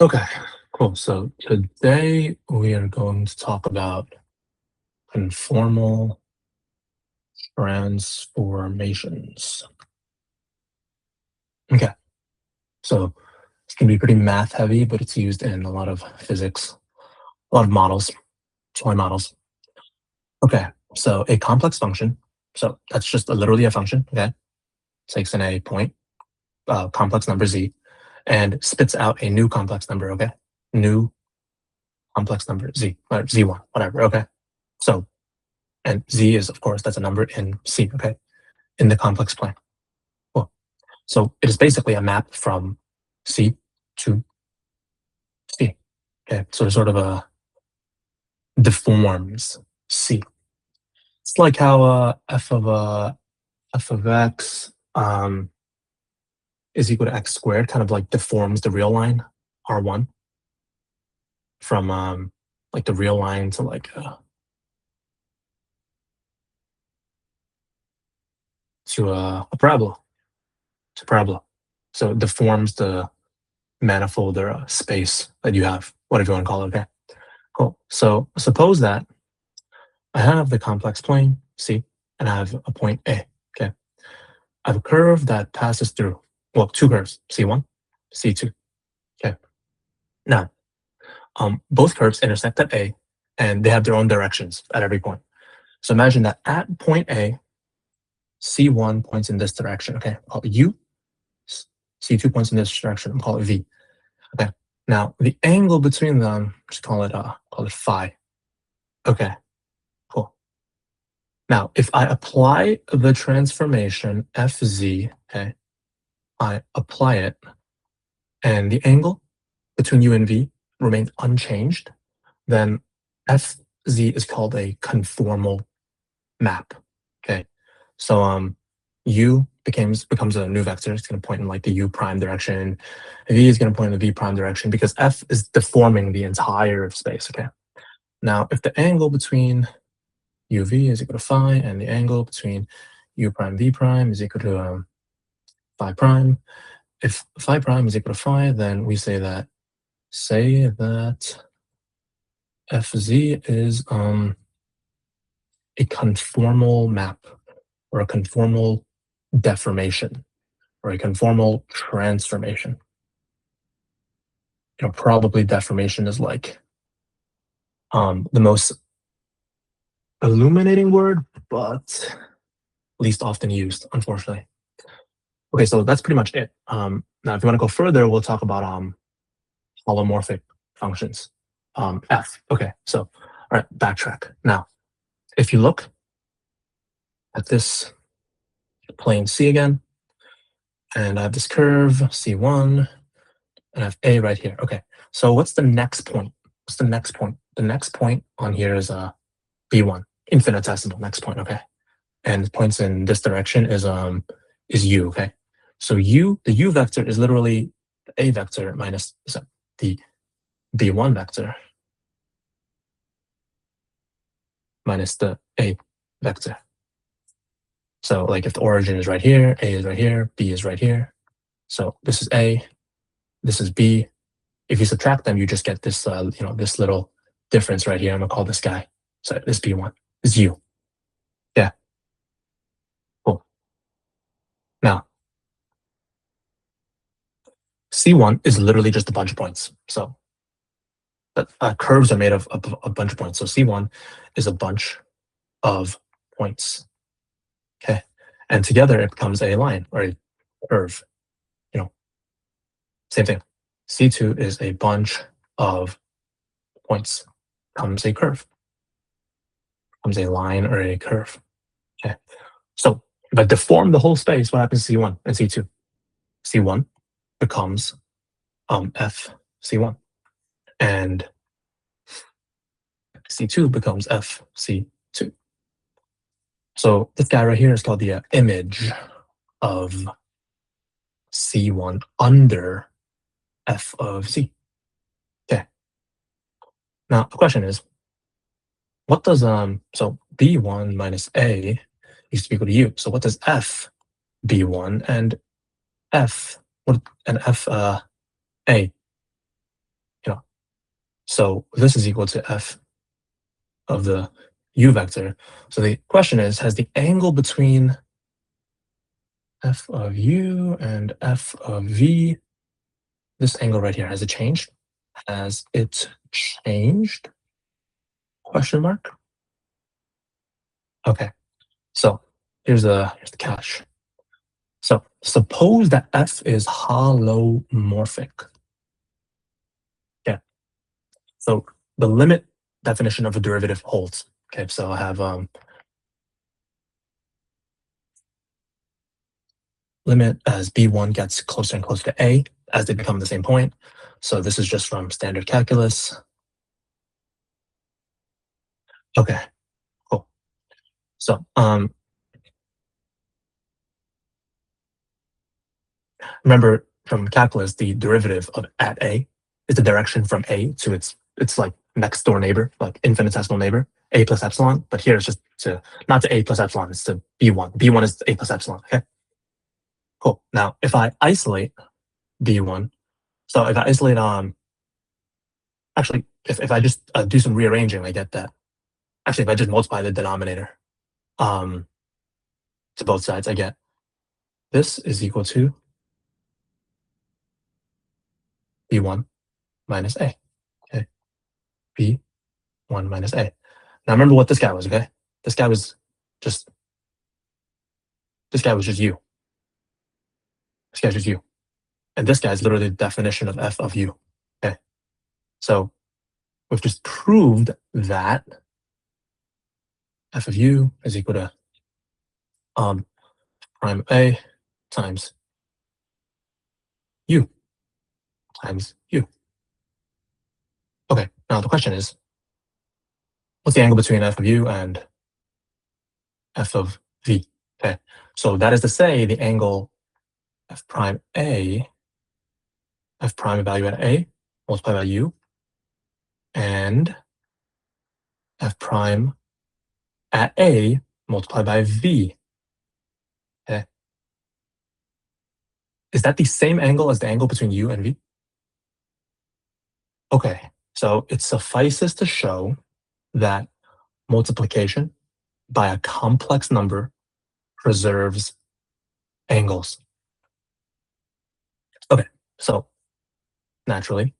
Okay, cool. So today we are going to talk about conformal transformations. Okay, so it's going to be pretty math heavy, but it's used in a lot of physics, a lot of models, toy models. Okay, so a complex function. So that's just literally a function. Okay, takes in a point, complex number z, and spits out a new complex number. Okay, new complex number z, or z1, whatever. Okay, so and z is, of course, that's a number in C, okay, in the complex plane. Cool. So it is basically a map from C to C. Okay, so it sort of deforms C. It's like how f of x is equal to x squared, kind of like deforms the real line R1 from like the real line to like to a parabola, to parabola. So it deforms the manifold or space that you have, whatever you want to call it. Okay, cool. So suppose that I have the complex plane C and I have a point A. Okay, I have a curve that passes through, well, two curves, C1, C2. Okay, now both curves intersect at A and they have their own directions at every point. So imagine that at point A, C1 points in this direction. Okay, I'll call it U. C2 points in this direction. I'll call it V. Okay. Now the angle between them, just call it phi. Okay, cool. Now if I apply the transformation Fz, okay, I apply it, and the angle between U and V remains unchanged, then Fz is called a conformal map. Okay, so U becomes a new vector. It's going to point in like the U prime direction. V is going to point in the V prime direction because F is deforming the entire space. Okay. Now, if the angle between UV is equal to phi and the angle between U prime V prime is equal to phi prime, if phi prime is equal to phi, then we say that Fz is a conformal map or a conformal deformation or a conformal transformation. Probably deformation is like the most illuminating word, but least often used, unfortunately. Okay, so that's pretty much it. Now, if you want to go further, we'll talk about holomorphic functions. F. Okay, so all right, backtrack. Now, if you look at this plane C again, and I have this curve C1, and I have A right here. Okay, so what's the next point? What's the next point? The next point on here is B1, infinitesimal next point. Okay, and points in this direction is U. Okay, so U, the U vector is literally the A vector minus the B1 vector minus the A vector. So like if the origin is right here, A is right here, B is right here. So this is A, this is B. If you subtract them, you just get this, this little difference right here. I'm gonna call this guy. So this B1 is U. Yeah. Cool. Now, C1 is literally just a bunch of points. So curves are made of a bunch of points. So C1 is a bunch of points. Okay. And together it becomes a line or a curve. Same thing. C2 is a bunch of points. Comes a curve. Comes a line or a curve. Okay. So if I deform the whole space, what happens to C1 and C2? C1 becomes F C1. And C2 becomes F C2. So this guy right here is called the image of C1 under F of Z. Okay. Now the question is, what does so B1 minus A used to be equal to U. So what does F B1 and F A So this is equal to f of the u vector. So the question is, has the angle between f of u and f of v, this angle right here, has it changed? Has it changed? Question mark. Okay, so here's the catch. So suppose that f is holomorphic. Okay, so the limit definition of a derivative holds. Okay, so I have limit as b1 gets closer and closer to a as they become the same point. So this is just from standard calculus. Okay, cool. So remember from calculus, the derivative of at a is the direction from a to its like next door neighbor, like infinitesimal neighbor, a plus epsilon. But here it's just to not to a plus epsilon, it's to b1. B1 is a plus epsilon. Okay, cool. Now if I isolate b1, so if I isolate actually if I just do some rearranging, I get that. Actually, if I just multiply the denominator um to both sides, I get this is equal to b1 minus a. Okay, b1 minus a. Now remember what this guy was, okay? This guy was just this guy was just u. This guy's just u. And this guy is literally the definition of f of u. Okay. So we've just proved that f of u is equal to prime a times u times u. Okay, now the question is, what's the angle between f of u and f of v? Okay, so that is to say the angle f prime a, f prime evaluated at a multiplied by u, and f prime at a multiplied by v. Okay, is that the same angle as the angle between u and v? Okay, so it suffices to show that multiplication by a complex number preserves angles. Okay, so naturally,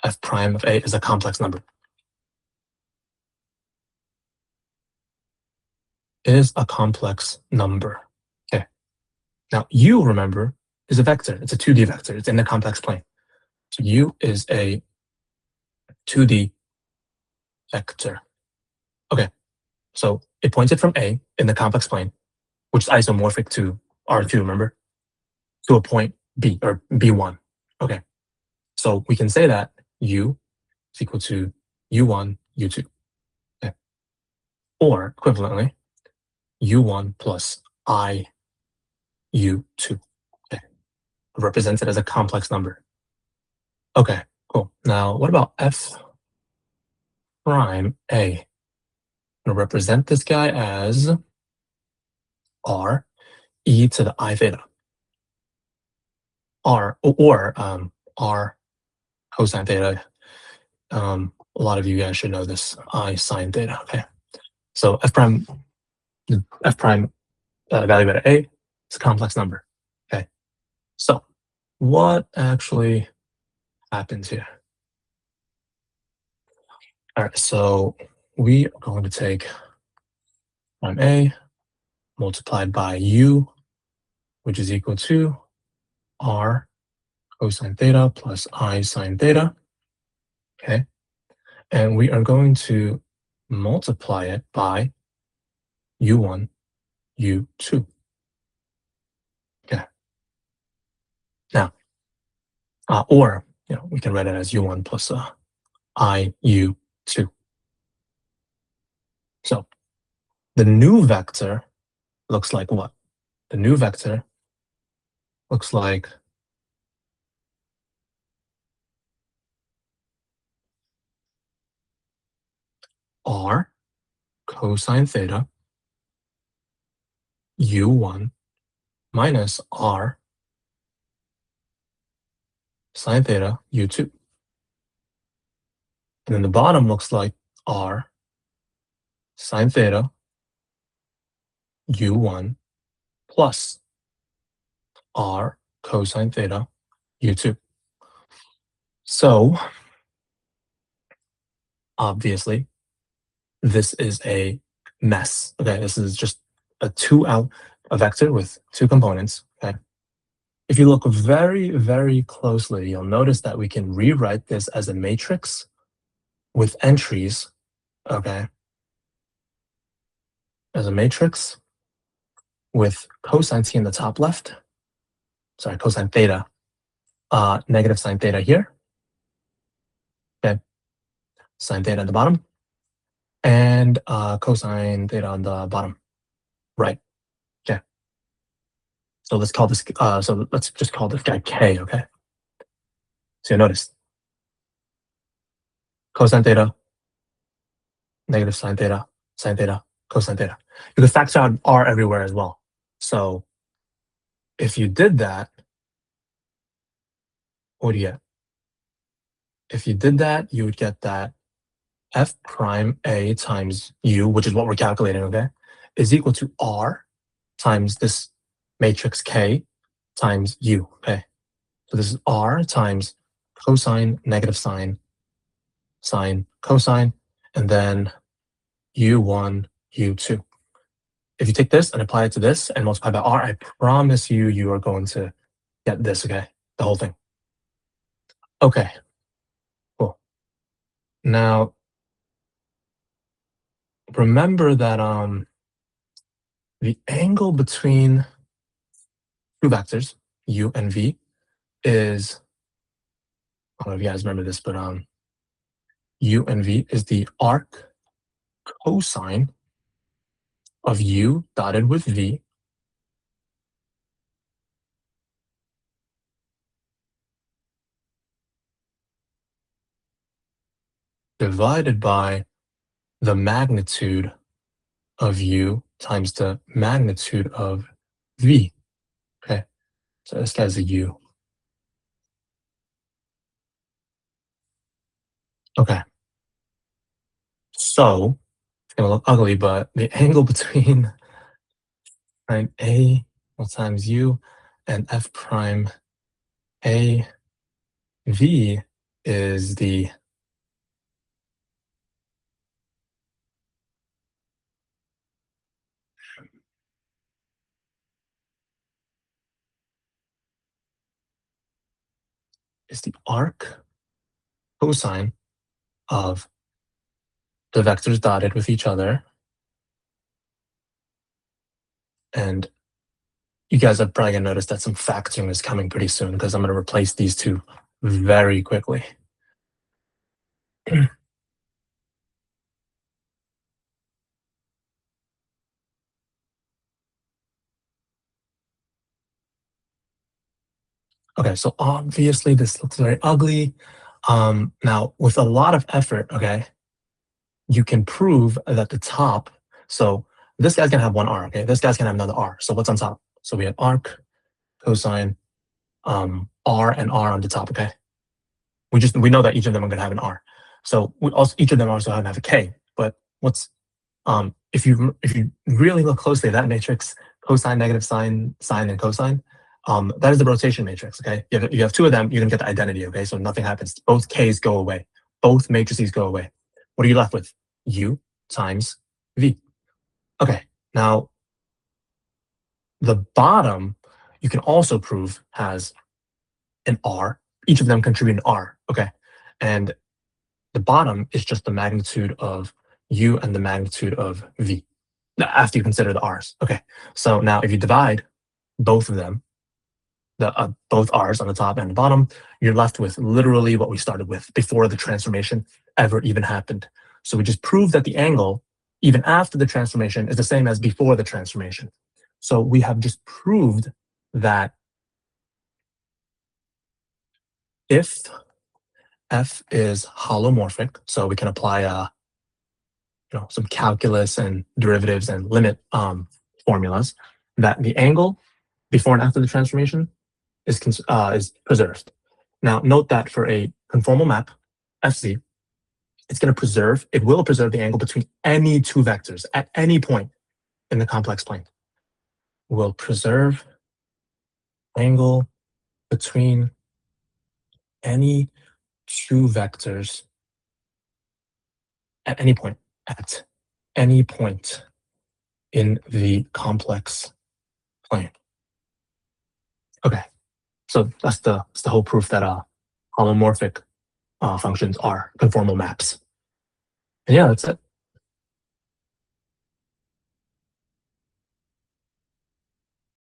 f prime of a is a complex number. Is a complex number. Okay, now u, remember, is a vector. It's a 2D vector. It's in the complex plane. So u is a 2D vector. Okay, so it pointed from a in the complex plane, which is isomorphic to R2, remember, to a point B or B1. Okay, so we can say that U is equal to U1, U2. Okay. Or equivalently, U1 plus I U2. Okay. Represented as a complex number. Okay, cool. Now, what about F prime A? I'm going to represent this guy as R e to the I theta. R or R cosine theta. A lot of you guys should know this. I sine theta. Okay. So f prime value at a is a complex number. Okay. So what actually happens here? All right. So we are going to take prime a multiplied by u, which is equal to r cosine theta plus I sine theta. Okay. And we are going to multiply it by u1, u2. Okay. Now, or we can write it as u1 plus I u2. So the new vector looks like what? The new vector looks like r cosine theta u1 minus r sine theta u2. And then the bottom looks like r sine theta u1 plus r cosine theta u2. So obviously, this is a mess. Okay, this is just a vector with two components. Okay. If you look very, very closely, you'll notice that we can rewrite this as a matrix with entries, okay, as a matrix with cosine t in the top left, sorry, cosine theta, negative sine theta here, okay, sine theta at the bottom, and cosine theta on the bottom right, okay. So let's call this, so let's just call this guy K, okay? So you'll notice cosine theta, negative sine theta, cosine theta. You can factor out r everywhere as well. So if you did that, what do you get? If you did that, you would get that f prime a times u, which is what we're calculating, okay, is equal to r times this matrix K times u, okay? So this is r times cosine, negative sine, sine, cosine, and then u1, u2. If you take this and apply it to this and multiply by r, I promise you, you are going to get this, okay? The whole thing. Okay, cool. Now, remember that the angle between two vectors, u and v, is, I don't know if you guys remember this, but u and v is the arc cosine of u dotted with v divided by the magnitude of u times the magnitude of v. Okay, so this guy's a u. Okay, so it's gonna look ugly, but the angle between prime a times u and f prime a v is the arc cosine of the vectors dotted with each other. And you guys are probably gonna notice that some factoring is coming pretty soon because I'm gonna replace these two very quickly. Okay, so obviously this looks very ugly. Now, with a lot of effort, okay, you can prove that the top, so this guy's gonna have one r, okay? This guy's gonna have another r. So what's on top? So we have arc, cosine, r and r on the top, okay? We know that each of them are gonna have an r. So we also each of them also have a k. But what's if you really look closely at that matrix, cosine, negative sine, sine, and cosine, that is the rotation matrix. Okay, you have two of them, you're gonna get the identity. Okay, so nothing happens. Both k's go away. Both matrices go away. What are you left with? U times v. Okay, now the bottom you can also prove has an r. Each of them contribute an r. Okay, and the bottom is just the magnitude of u and the magnitude of v after you consider the r's. Okay, so now if you divide both of them, both r's on the top and the bottom, you're left with literally what we started with before the transformation ever even happened. So we just proved that the angle, even after the transformation, is the same as before the transformation. So we have just proved that if f is holomorphic, so we can apply some calculus and derivatives and limit formulas, that the angle before and after the transformation is preserved. Now, note that for a conformal map, FC, it's going to preserve, it will preserve the angle between any two vectors at any point in the complex plane. Will preserve angle between any two vectors at any point, at any point in the complex plane. Okay, so that's the whole proof that holomorphic functions are conformal maps. And yeah, that's it.